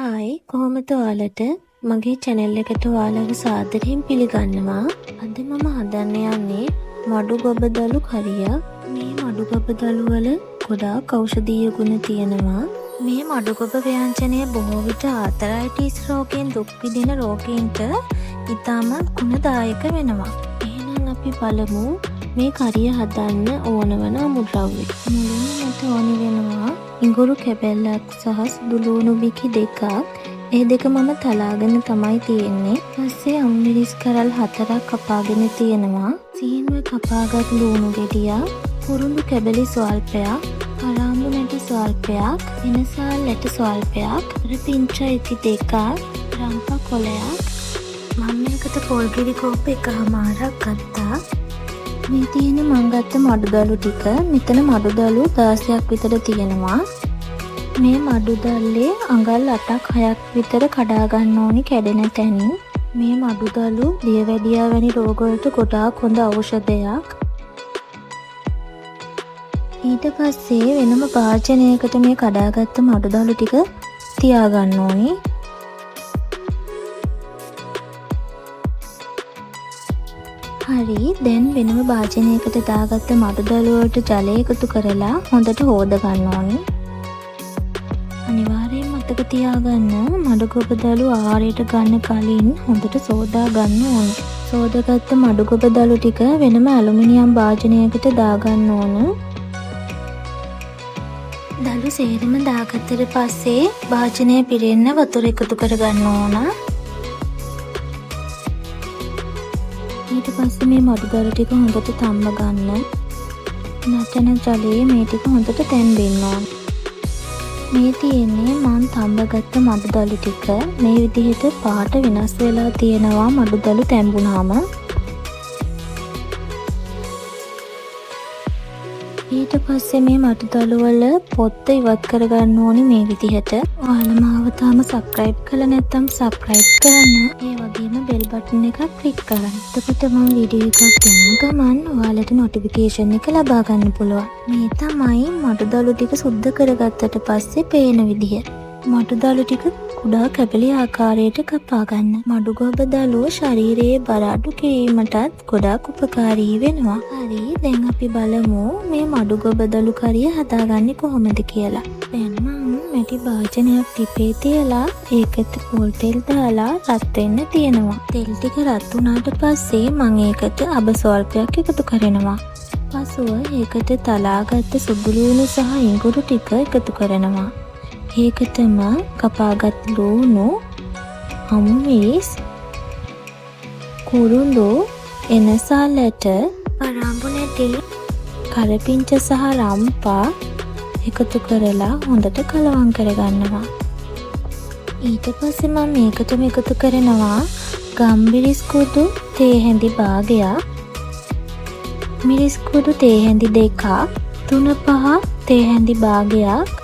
Hi කොහොමද ඔයාලට මගේ channel එකට ඔයාලව සාදරයෙන් පිළිගන්නවා. අද මම හදන්න යන්නේ මඩු ගොබදලු කරියක්. මේ මඩු ගොබදලු වල ගොඩාක් ඖෂධීය ගුණ තියෙනවා. මේ මඩු ගොබ ව්‍යංජනය බොහෝ විට ආතරයිටිස් රෝගයෙන් දුක් විඳින රෝගීන්ට ඉතාම ගුණදායක වෙනවා. එහෙනම් අපි බලමු මේ කරිය හදන්න ඕන වන අමුද්‍රව්‍ය. මුලින්ම මට ඕනි වෙනවා ඉඟුරු කැබැල්ලක් සහ සුදුලූණු බිකි දෙකක්. ඒ දෙක මම තලාගෙන තමයි තියෙන්නේ. ඊපස්සේ අමුමිරිස් කරල් 4ක් කපාගෙන තියෙනවා. සීන්ව කපාගත් ලූණු ගෙඩියක්, කුරුඳු කැබලි ස්වල්පයක්, කරාඹු නැටි ස්වල්පයක්, වෙනසාල් ඇට ස්වල්පයක්, පිංචා ඉති දෙකක්, රම්පා කොලයක්. මම මේකට පොල්ගිරි කෝප්ප එකමාරක් ගත්තා. මේ තියෙන මං ගත්ත මඩුදලු ටික. මෙතන මඩුදලු 16ක් විතර තියෙනවා. මේ මඩුදල්ලේ අඟල් 8ක් 6ක් විතර කඩා ගන්න ඕනි කැඩෙන තැනින්. මේ මඩුදලු දියවැඩියා වැනි රෝග වලට ගොඩාක් හොඳ ඖෂධයක්. ඊට පස්සේ වෙනම භාජනයකට මේ කඩාගත්ත මඩුදලු ටික තියාගන්න ඕනි. හරි, දැන් වෙනම භාජනයකට දාගත්ත මඩුදලු වලට ජලය එකතු කරලා හොඳට හොද ගන්න ඕනි. අනිවාර්යයෙන් මතක තියාගන්න මඩු ගොබදලු ආහාරයට ගන්න කලින් හොඳට සෝදා ගන්න ඕනි. සෝදාගත්ත මඩු ගොබදලු ටික වෙනම ඇලුමිනියම් භාජනයකට දාගන්න ඕන. දලු සේරම දාගත්තට පස්සේ භාජනය පිරෙන්න වතුර එකතු කරගන්න ඕන. ඊට පස්සේ මේ මඩුදලු ටික හොඳට තම්බ ගන්න. නැටන ජලයේ මේ ටික හොඳට තැම්බෙන්න ඕන. මේ තියෙන්නේ මම තම්බගත්ත මඩුදලු ටික. මේ විදිහට පාට වෙනස් වෙලා තියෙනවා මඩුදලු තැම්බුනාම. ඊට පස්සේ මේ මඩුදලු වල පොත්ත ඉවත් කරගන්න ඕනි මේ විදිහට. ඔයාලා මාව තාම subscribe කරලා නැත්නම් subscribe කරන්න. ඒ වගේම bell button එක click කරන්න. එතකොට මම වීඩියෝ එකක් දැම්ම ගමන් ඔයාලට notification එක ලබා ගන්න පුළුවන්. මේ තමයි මඩුදලු ටික සුද්ධ කරගත්තට පස්සේ පේන විදිහ. මඩුදලු ටික කුඩා කැබලි ආකාරයට කපා ගන්න. මඩු ගොබදලුව ශරීරයේ බර අඩු කිරීමටත් ගොඩාක් උපකාරී වෙනවා. හරි, දැන් අපි බලමු මේ මඩු ගොබදලු කරිය හදාගන්නේ කොහොමද කියලා. දැන් මම මැටි භාජනයක් ටිපේ තියලා ඒකට පොල් තෙල් දාලා රත් වෙන්න තියනවා. තෙල් ටික රත් වුණාට පස්සේ මම ඒකට අබ ස්වල්පයක් එකතු කරනවා. පසුව ඒකට තලාගත්ත සුදුලූණු සහ ඉඟුරු ටික එකතු කරනවා. ඒකටම කපාගත් ලූණු, අමුමිරිස්, කුරුඳු, එනසාල් ඇට, කරාඹු නැටි, කරපිංච සහ රම්පා එකතු කරලා හොඳට කලවම් කරගන්නවා. ඊට පස්සේ මම මේකටම එකතු කරනවා ගම්මිරිස් කුඩු තේ හැඳි භාගයක්, මිරිස් කුඩු තේ හැඳි දෙකක්, 3-5 තේ හැඳි භාගයක්.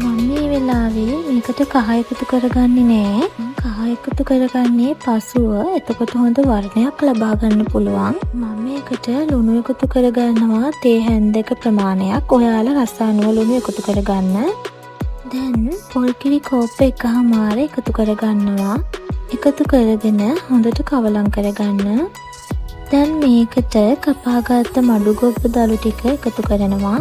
මම මේ වෙලාවේ මේකට කහ එකතු කරගන්නේ නෑ. කහ එකතු කරගන්නේ පසුව. එතකොට හොඳ වර්ණයක් ලබා ගන්න පුළුවන්. මම මේකට ලුණු එකතු කරගන්නවා තේ හැන්දක ප්‍රමාණයක්. ඔයාලා රස අනුව ලුණු එකතු කරගන්න. දැන් පොල්කිරි කෝප්ප එකමාර එකතු කරගන්නවා. එකතු කරගෙන හොඳට කවලම් කරගන්න. දැන් මේකට කපාගත්ත මඩු ගොබදලු ටික එකතු කරනවා.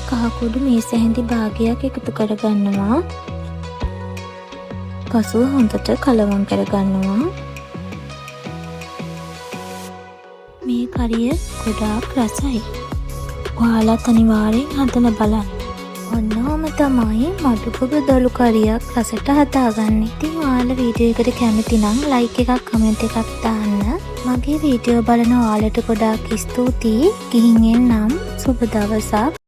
කහකුඩු මේස හැඳි භාගයක් එකතු කරගන්නවා. පසුව හොඳට කලවම් කරගන්නවා. මේ කරිය ගොඩාක් රසයි. ඔයාලත් අනිවාර්යෙන් හදලා බලන්න. ඔන්නෝම තමයි මඩු ගොබදලු කරියක් රසට හදාගන්නේ. ඉතින් ඔයාලා වීඩියෝ එකට කැමති නම් like එකක් comment එකක් දාන්න. මගේ වීඩියෝ බලන ඔයාලට ගොඩාක් ස්තුතියි. ගිහින් එන්නම්. සුබ දවසක්.